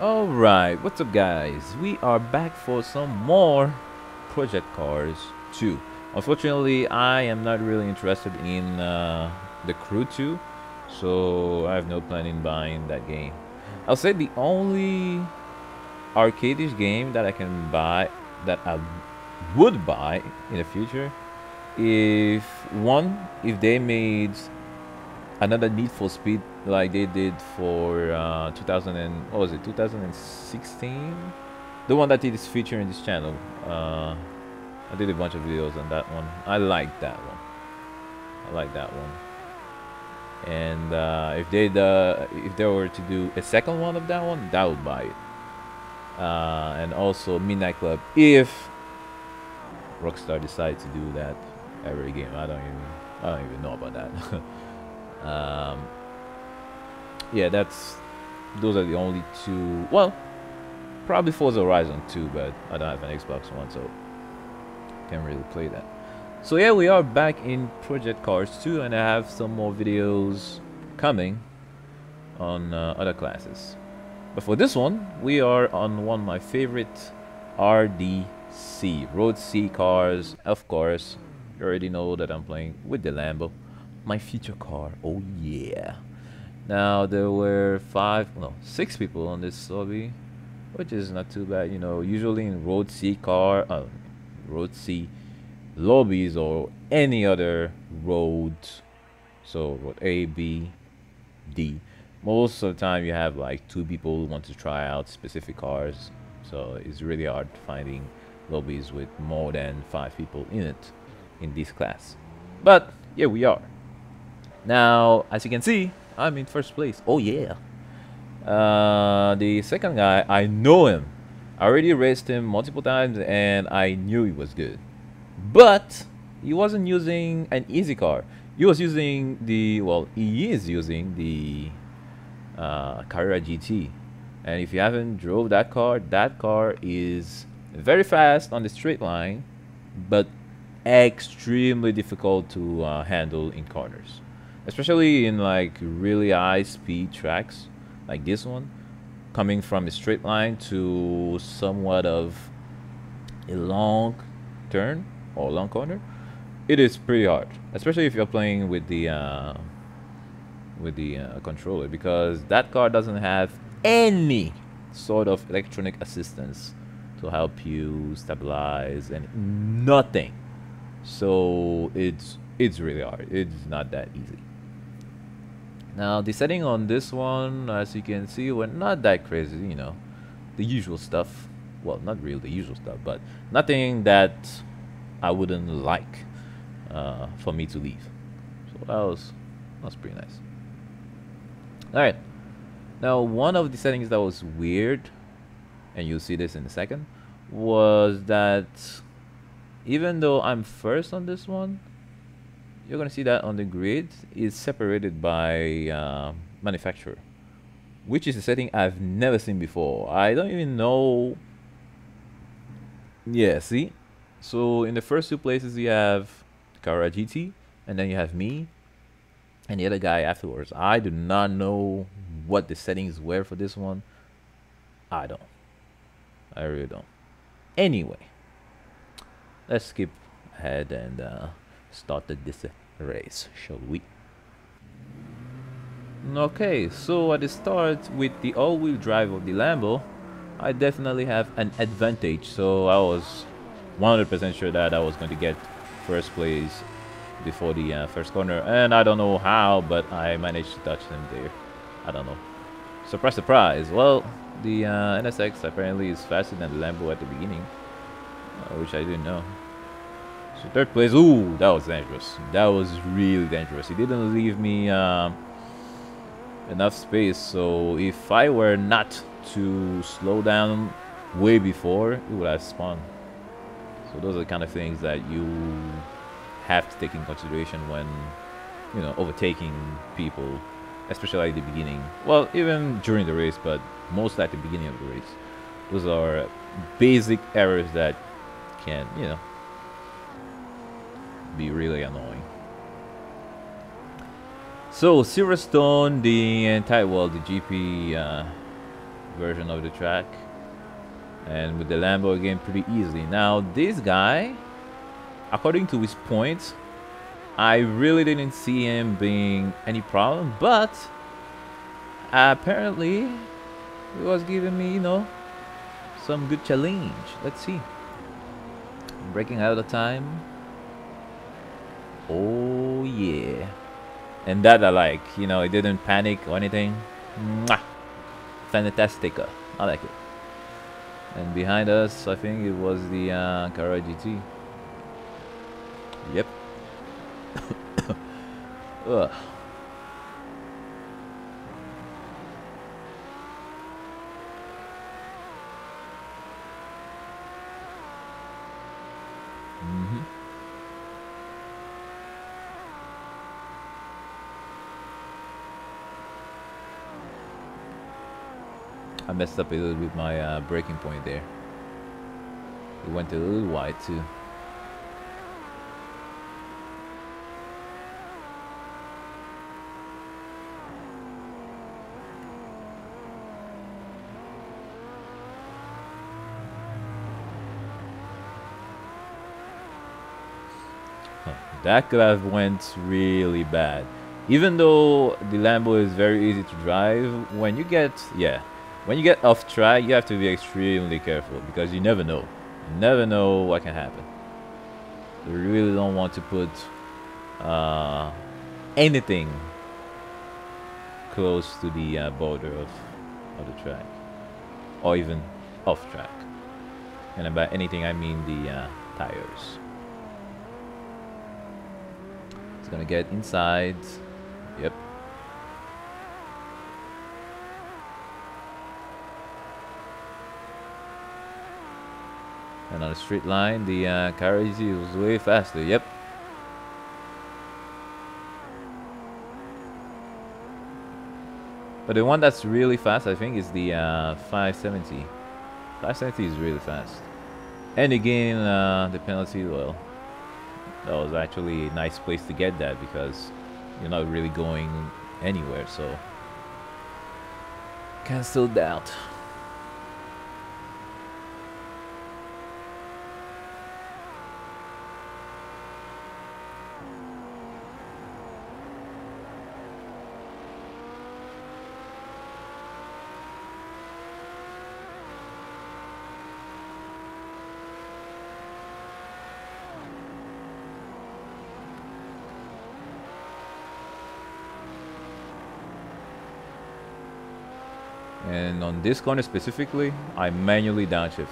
Alright, what's up guys? We are back for some more Project Cars 2. Unfortunately, I am not really interested in the Crew 2, so I have no plan in buying that game. I'll say the only arcade game that I can buy, that I would buy in the future, if if they made another Need for Speed like they did for 2000 and what was it 2016, the one that is featured in this channel. I did a bunch of videos on that one. I like that one. I like that one. And if they were to do a second one of that one, that would buy it. And also Midnight Club, if Rockstar decides to do that every game. I don't even know about that. um, yeah, those are the only two. Well, probably Forza Horizon 2, but I don't have an Xbox One, so can't really play that. So yeah, we are back in Project Cars 2, and I have some more videos coming on other classes. But for this one, we are on one of my favorite RDC, Road C cars. Of course, you already know that I'm playing with the Lambo, my future car. Oh yeah. Now there were six people on this lobby, which is not too bad. You know, usually in Road C lobbies or any other road, so road A, B, D. Most of the time, you have like two people who want to try out specific cars, so it's really hard finding lobbies with more than 5 people in it in this class. But yeah, we are. Now, as you can see, I'm in first place. Oh yeah. The second guy, I know him. I already raced him multiple times, and I knew he was good. But he wasn't using an easy car. He was using he is using the Carrera GT. And if you haven't drove that car is very fast on the straight line, but extremely difficult to handle in corners, especially in like really high speed tracks like this one, coming from a straight line to somewhat of a long turn or long corner. It is pretty hard, especially if you're playing with the controller, because that car doesn't have any sort of electronic assistance to help you stabilize and nothing. So it's really hard. It's not that easy. Now the setting on this one, as you can see, we're not that crazy. You know, the usual stuff. Well, not really the usual stuff, but nothing that I wouldn't like for me to leave. So that was pretty nice. All right. Now, one of the settings that was weird, and you'll see this in a second, was that even though I'm first on this one, you're gonna see that on the grid is separated by manufacturer, which is a setting I've never seen before. I don't even know. Yeah, see? So in the first two places you have Carrera GT, and then you have me and the other guy afterwards. I do not know what the settings were for this one. I don't. I really don't. Anyway, let's skip ahead and start this race, shall we? Okay, so at the start with the all-wheel drive of the Lambo, I definitely have an advantage. So I was 100% sure that I was going to get first place before the first corner, and I don't know how, but I managed to touch them there. I don't know. Surprise, surprise. Well, the NSX apparently is faster than the Lambo at the beginning, which I didn't know. So third place. Ooh, that was dangerous. That was really dangerous. He didn't leave me enough space, so if I were not to slow down way before, it would have spawned. So those are the kind of things that you have to take in consideration when, you know, overtaking people, especially at the beginning. Well, even during the race, but mostly at the beginning of the race. Those are basic errors that can, you know, be really annoying. So Silverstone, the GP version of the track, and with the Lambo again pretty easily. Now this guy, according to his points, I really didn't see him being any problem, but apparently he was giving me, you know, some good challenge. Let's see. Breaking out of time. Oh yeah. And that I like, you know, it didn't panic or anything. Mwah! Fantastica. I like it. And behind us, I think it was the Carrera GT. Yep. Ugh. I messed up a little bit my braking point there. It went a little wide too. That could have went really bad. Even though the Lambo is very easy to drive, when you get off track, you have to be extremely careful because you never know. You never know what can happen. You really don't want to put anything close to the border of the track, or even off track. And by anything, I mean the tires. It's gonna get inside. Yep. And on the straight line, the carriage was way faster. Yep. But the one that's really fast, I think, is the 570. 570 is really fast. And again, the penalty, well, that was actually a nice place to get that because you're not really going anywhere, so cancelled out. And on this corner specifically, I manually downshift.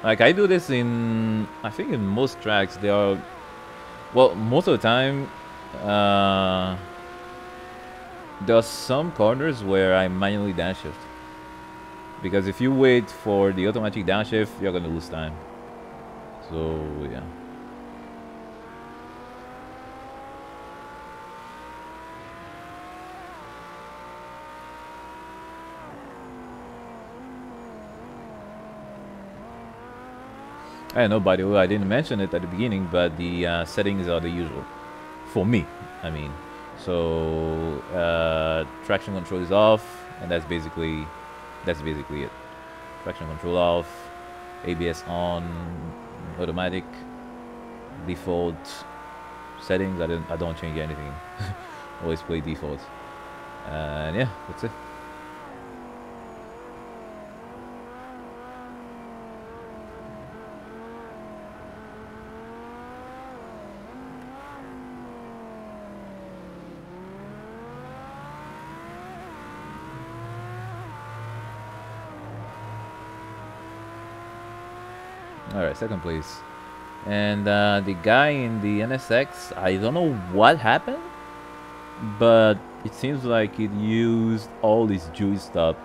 Like I do this in, I think in most tracks, they are, well, most of the time, there are some corners where I manually downshift. Because if you wait for the automatic downshift, you're gonna lose time. So yeah. I know, by the way, I didn't mention it at the beginning, but the settings are the usual for me. I mean, so traction control is off, and that's basically it. Traction control off, ABS on, automatic, default settings. I don't change anything. Always play default, and yeah, that's it. Alright, second place. And the guy in the NSX, I don't know what happened, but it seems like it used all this juiced up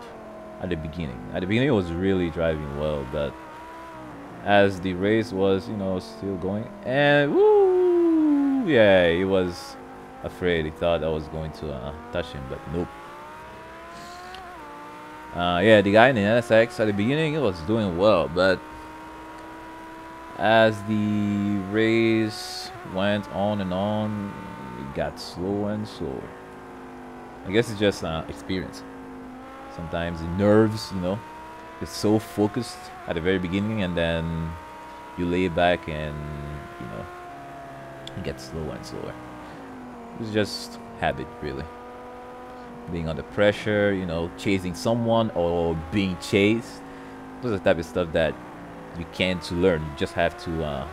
at the beginning. At the beginning, it was really driving well, but as the race was, you know, still going, and woo, yeah, he was afraid. He thought I was going to touch him, but nope. Yeah, the guy in the NSX at the beginning, it was doing well, but as the race went on and on, it got slower and slower. I guess it's just experience. Sometimes the nerves, you're so focused at the very beginning, and then you lay back and you know it gets slower and slower. It's just habit, really. Being under pressure, chasing someone or being chased. Those are the type of stuff that you can't learn. You just have to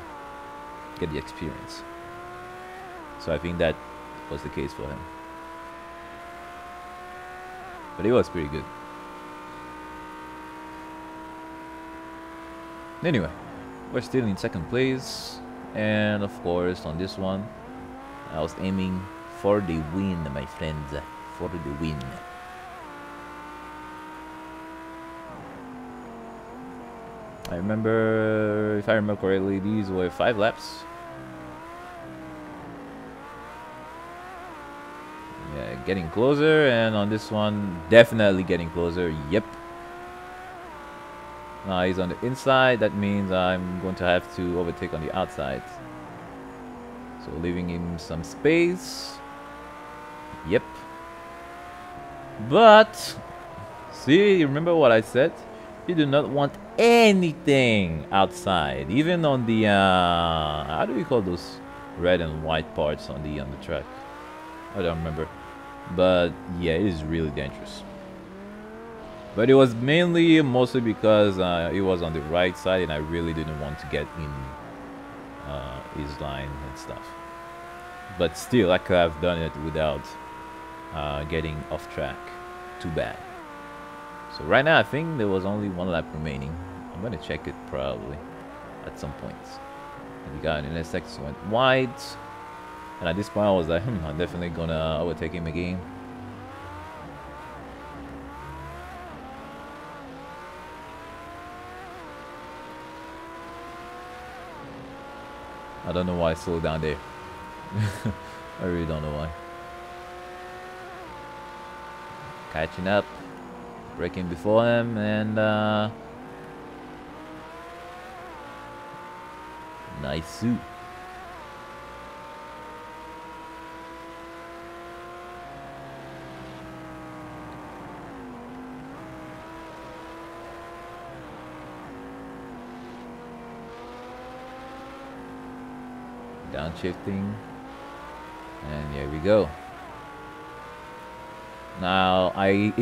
get the experience. So I think that was the case for him. But it was pretty good. Anyway, we're still in second place. And of course, on this one, I was aiming for the win, my friends. For the win. I remember, if I remember correctly, these were 5 laps. Yeah, getting closer, and on this one, definitely getting closer. Yep. Now he's on the inside. That means I'm going to have to overtake on the outside. So leaving him some space. Yep. But see, remember what I said? You do not want anything outside, even on the how do we call those red and white parts on the track? I don't remember, but yeah, it is really dangerous. But it was mostly because it was on the right side, and I really didn't want to get in his line and stuff. But still, I could have done it without getting off track. Too bad. So right now I think there was only 1 lap remaining. I'm gonna check it probably at some point. And the guy in the next section went wide, and at this point I was like, I'm definitely gonna overtake him again. I don't know why I slowed down there. I really don't know why. Catching up, braking before him, and nice suit. Downshifting, and here we go. Now, I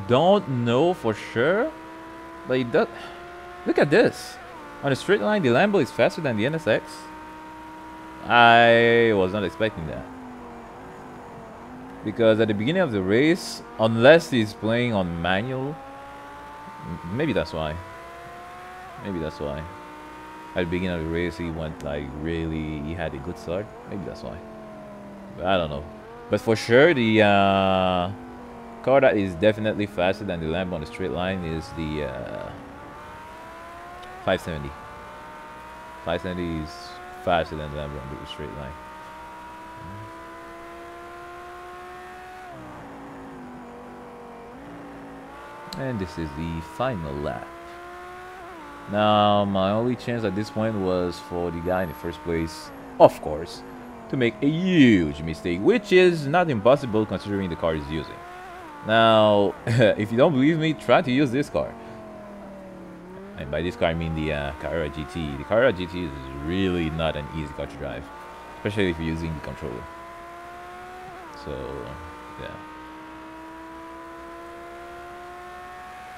don't know for sure, but it does. Look at this. On a straight line, the Lambo is faster than the NSX. I was not expecting that. Because at the beginning of the race, unless he's playing on manual, maybe that's why. Maybe that's why. At the beginning of the race, he went like he had a good start. Maybe that's why. But I don't know. But for sure, the car that is definitely faster than the Lambo on the straight line is the 570. 570 is faster than the Lambo on the straight line. And this is the final lap. Now, my only chance at this point was for the guy in the first place, of course, to make a huge mistake, which is not impossible considering the car he's using. Now, if you don't believe me, try to use this car. And by this car, I mean the Carrera GT. The Carrera GT is really not an easy car to drive, especially if you're using the controller. So, yeah.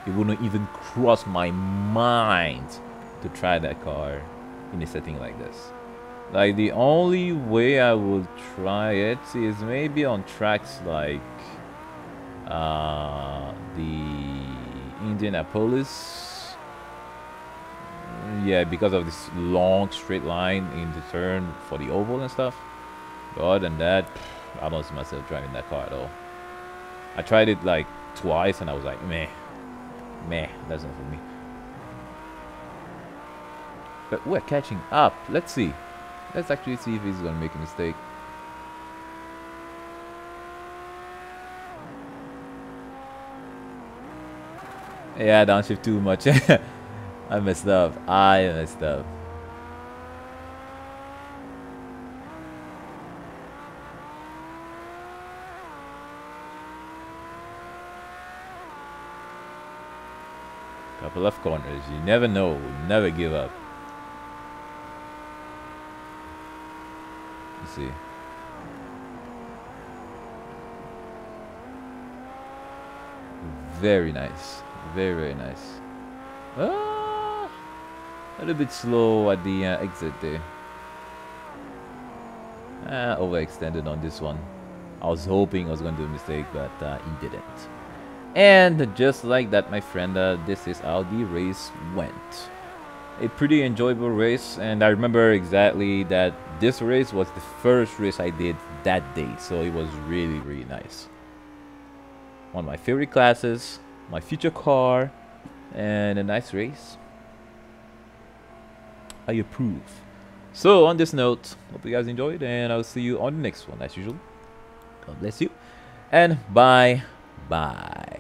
It wouldn't even cross my mind to try that car in a setting like this. Like, the only way I would try it is maybe on tracks like the Indianapolis. Yeah, because of this long straight line in the turn for the oval and stuff. But other than that, I don't see myself driving that car at all. I tried it like twice and I was like, meh, that's not for me. But we're catching up. Let's see. Let's actually see if he's gonna make a mistake. Yeah, downshift too much. I messed up. Couple of corners. You never know. Never give up. Let's see. Very nice. Very, very nice. Ah, a little bit slow at the exit there. Overextended on this one. I was hoping I was going to do a mistake, but he didn't. And just like that, my friend, this is how the race went. A pretty enjoyable race, and I remember exactly that this race was the first race I did that day, so it was really, really nice. One of my favorite classes, my future car, and a nice race. I approve. So on this note, hope you guys enjoyed, and I'll see you on the next one as usual. God bless you, and bye bye.